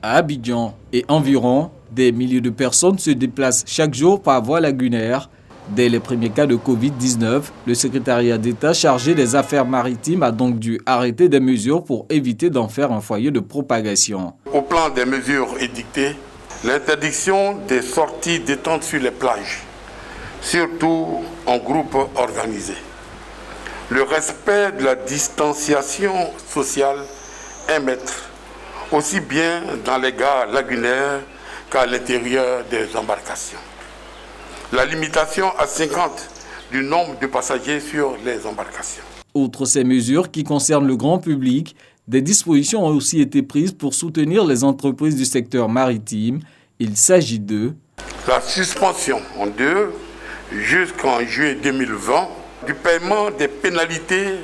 À Abidjan et environ, des milliers de personnes se déplacent chaque jour par voie lagunaire. Dès les premiers cas de Covid-19, le secrétariat d'État chargé des affaires maritimes a donc dû arrêter des mesures pour éviter d'en faire un foyer de propagation. Au plan des mesures édictées, l'interdiction des sorties détentes sur les plages, surtout en groupe organisé. Le respect de la distanciation sociale 1 mètre, aussi bien dans les gares lagunaires qu'à l'intérieur des embarcations. La limitation à 50 du nombre de passagers sur les embarcations. Outre ces mesures qui concernent le grand public, des dispositions ont aussi été prises pour soutenir les entreprises du secteur maritime. Il s'agit de la suspension en deux jusqu'en juillet 2020 du paiement des pénalités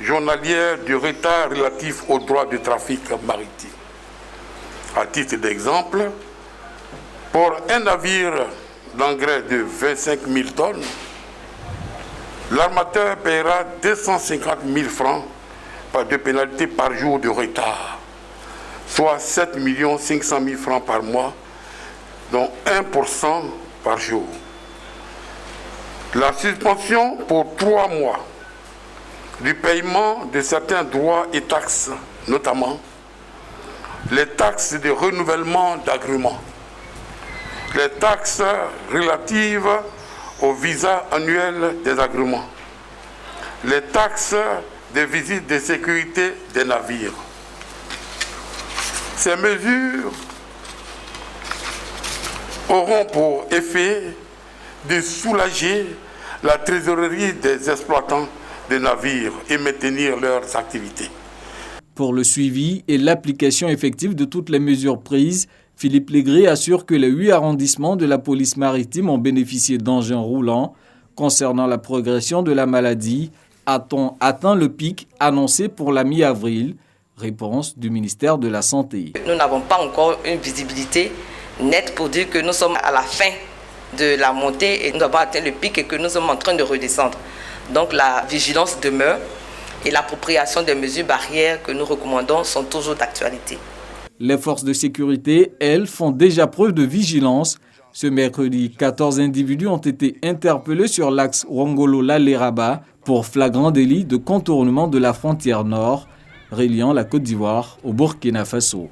journalières du retard relatif aux droits de trafic maritime. À titre d'exemple, pour un navire d'engrais de 25 000 tonnes, l'armateur paiera 250 000 francs de pénalité par jour de retard, soit 7 500 000 francs par mois, dont 1% par jour. La suspension pour 3 mois du paiement de certains droits et taxes, notamment les taxes de renouvellement d'agrément, les taxes relatives au visa annuel des agréments, les taxes de visite de sécurité des navires. Ces mesures auront pour effet de soulager la trésorerie des exploitants de navires et maintenir leurs activités. Pour le suivi et l'application effective de toutes les mesures prises, Philippe Légré assure que les 8 arrondissements de la police maritime ont bénéficié d'engins roulants. Concernant la progression de la maladie, a-t-on atteint le pic annoncé pour la mi-avril? Réponse du ministère de la Santé. Nous n'avons pas encore une visibilité nette pour dire que nous sommes à la fin de la montée et nous avons atteint le pic et que nous sommes en train de redescendre. Donc la vigilance demeure et l'appropriation des mesures barrières que nous recommandons sont toujours d'actualité. Les forces de sécurité, elles, font déjà preuve de vigilance. Ce mercredi, 14 individus ont été interpellés sur l'axe Wongolo-Lalé-Rabat pour flagrant délit de contournement de la frontière nord, reliant la Côte d'Ivoire au Burkina Faso.